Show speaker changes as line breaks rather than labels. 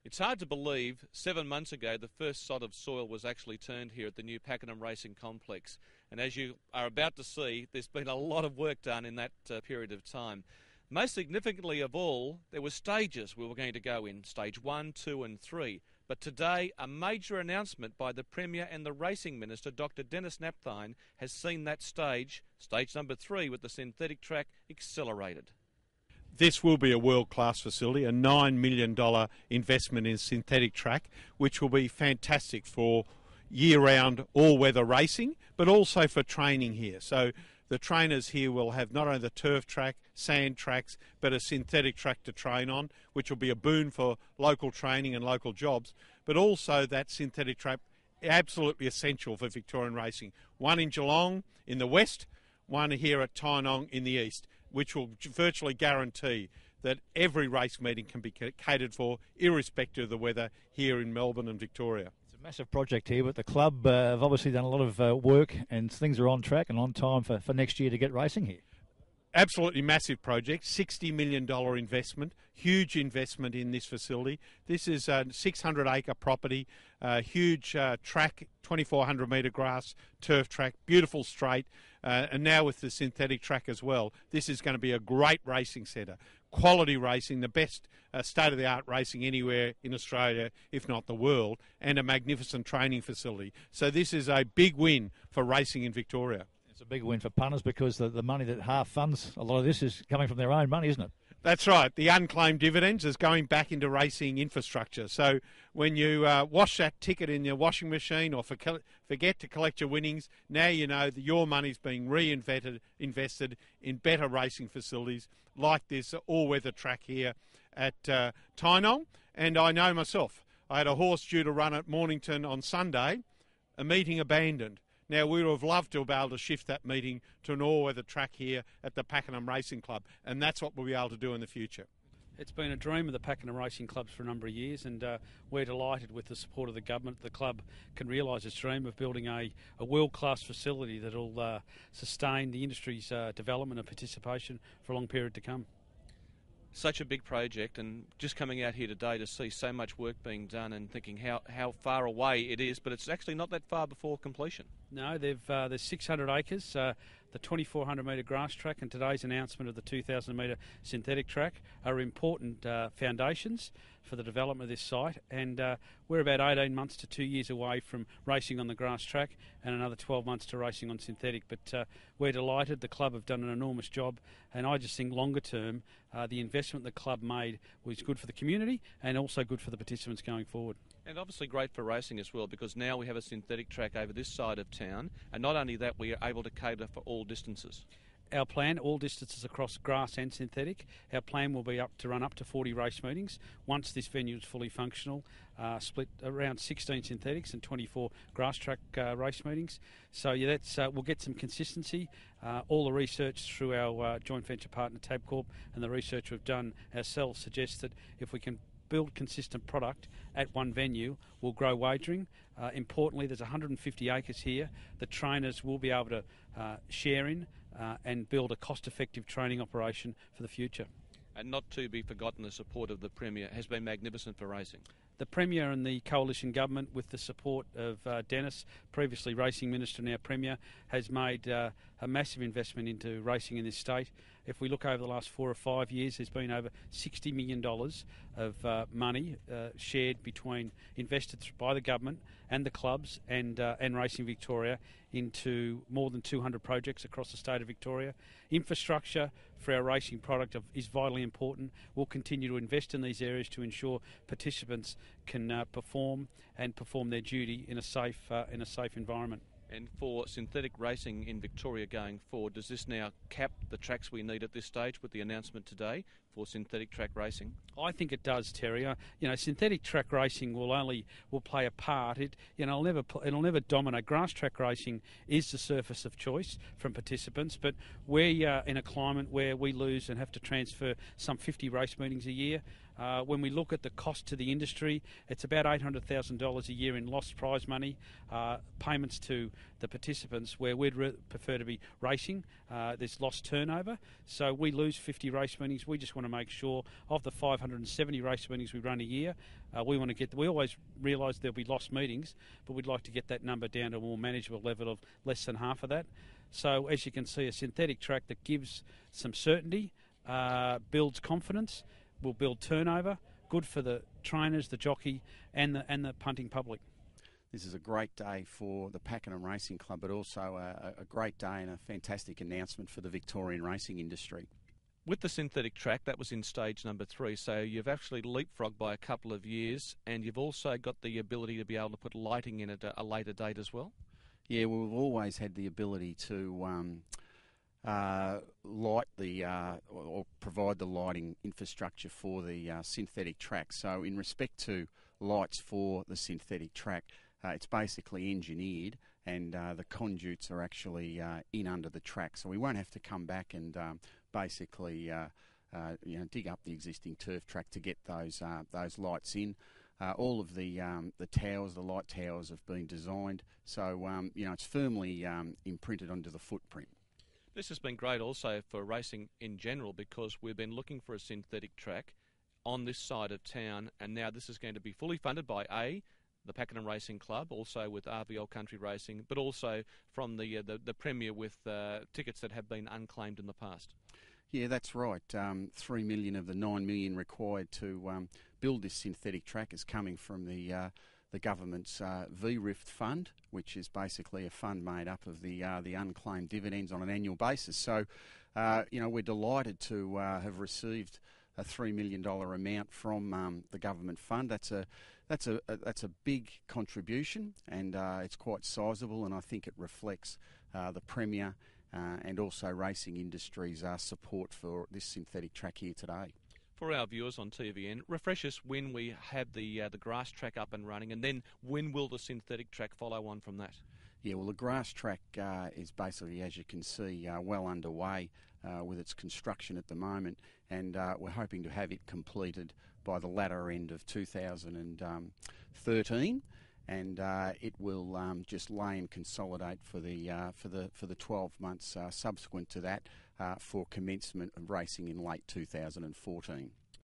It's hard to believe 7 months ago the first sod of soil was actually turned here at the new Pakenham Racing Complex. And as you are about to see, there's been a lot of work done in that period of time. Most significantly of all, there were stages we were going to go in, stage 1, 2 and 3. But today, a major announcement by the Premier and the Racing Minister, Dr Dennis Napthine, has seen that stage number 3 with the synthetic track, accelerated.
This will be a world-class facility, a $9 million investment in synthetic track, which will be fantastic for year-round all-weather racing, but also for training here. So the trainers here will have not only the turf track, sand tracks, but a synthetic track to train on, which will be a boon for local training and local jobs, but also that synthetic track absolutely essential for Victorian racing. One in Geelong in the west, one here at Tynong in the east, which will virtually guarantee that every race meeting can be catered for, irrespective of the weather here in Melbourne and Victoria.
It's a massive project here, but the club have obviously done a lot of work and things are on track and on time for next year to get racing here.
Absolutely massive project, $60 million investment, huge investment in this facility. This is a 600-acre property, huge track, 2,400 metre grass, turf track, beautiful straight, and now with the synthetic track as well. This is going to be a great racing centre. Quality racing, the best state-of-the-art racing anywhere in Australia, if not the world, and a magnificent training facility. So this is a big win for racing in Victoria.
It's a big win for punters because the money that half funds a lot of this is coming from their own money, isn't it?
That's right. The unclaimed dividends is going back into racing infrastructure. So when you wash that ticket in your washing machine or forget to collect your winnings, now you know that your money's being invested in better racing facilities like this all-weather track here at Tynong. And I know myself, I had a horse due to run at Mornington on Sunday, a meeting abandoned. Now, we would have loved to be able to shift that meeting to an all-weather track here at the Pakenham Racing Club, and that's what we'll be able to do in the future.
It's been a dream of the Pakenham Racing Clubs for a number of years, and we're delighted with the support of the government. The club can realise its dream of building a world-class facility that will sustain the industry's development and participation for a long period to come.
Such a big project, and just coming out here today to see so much work being done and thinking how far away it is, but it's actually not that far before completion.
No, there's 600 acres, the 2,400 metre grass track and today's announcement of the 2,000 metre synthetic track are important foundations for the development of this site, and we're about 18 months to 2 years away from racing on the grass track and another 12 months to racing on synthetic, but we're delighted. The club have done an enormous job, and I just think longer term the investment the club made was good for the community and also good for the participants going forward.
And obviously great for racing as well, because now we have a synthetic track over this side of town, and not only that, we are able to cater for all distances.
Our plan, all distances across grass and synthetic, our plan will be to run up to 40 race meetings once this venue is fully functional, split around 16 synthetics and 24 grass track race meetings. So yeah, we'll get some consistency. All the research through our joint venture partner Tabcorp and the research we've done ourselves suggests that if we can build consistent product at one venue, we'll grow wagering. Importantly, there's 150 acres here. The trainers will be able to share in and build a cost-effective training operation for the future.
And not to be forgotten, the support of the Premier has been magnificent for racing.
The Premier and the coalition government, with the support of Dennis, previously Racing Minister, now Premier, has made a massive investment into racing in this state. If we look over the last 4 or 5 years, there's been over $60 million of money invested by the government and the clubs and Racing Victoria into more than 200 projects across the state of Victoria. Infrastructure for our racing product is vitally important. We'll continue to invest in these areas to ensure participants can perform their duty in a safe environment.
And for synthetic racing in Victoria going forward, does this now cap the tracks we need at this stage with the announcement today for synthetic track racing?
I think it does, Terry. Synthetic track racing will play a part. It'll never dominate. Grass track racing is the surface of choice from participants, but we're in a climate where we lose and have to transfer some 50 race meetings a year. When we look at the cost to the industry, it's about $800,000 a year in lost prize money, payments to the participants where we'd prefer to be racing. There's lost turnover, so we lose 50 race meetings. We just want to to make sure of the 570 race meetings we run a year, we always realise there'll be lost meetings, but we'd like to get that number down to a more manageable level of less than half of that. So as you can see, a synthetic track that gives some certainty, builds confidence, will build turnover, good for the trainers, the jockey and the punting public.
This is a great day for the Pakenham Racing Club, but also a great day and a fantastic announcement for the Victorian racing industry.
With the synthetic track, that was in stage number 3, so you've actually leapfrogged by a couple of years, and you've also got the ability to be able to put lighting in at a later date as well?
Yeah, well, we've always had the ability to light the or provide the lighting infrastructure for the synthetic track. So in respect to lights for the synthetic track, it's basically engineered, and the conduits are actually in under the track, so we won't have to come back and basically dig up the existing turf track to get those lights in. All of the towers, the light towers, have been designed, so it's firmly imprinted onto the footprint.
This has been great also for racing in general, because we've been looking for a synthetic track on this side of town, and now this is going to be fully funded by the Pakenham Racing Club, also with RVL Country Racing, but also from the Premier with tickets that have been unclaimed in the past.
Yeah, that's right. 3 million of the 9 million required to build this synthetic track is coming from the government's VRIFT fund, which is basically a fund made up of the unclaimed dividends on an annual basis. So, we're delighted to have received a $3 million amount from the government fund. That's a big contribution, and it's quite sizable, and I think it reflects the Premier and also racing industry's support for this synthetic track here today.
For our viewers on TVN, refresh us when we have the grass track up and running, and then when will the synthetic track follow on from that?
Yeah, well, the grass track is basically, as you can see, well underway with its construction at the moment, and we're hoping to have it completed by the latter end of 2013, and it will just lay and consolidate for the 12 months subsequent to that for commencement of racing in late 2014.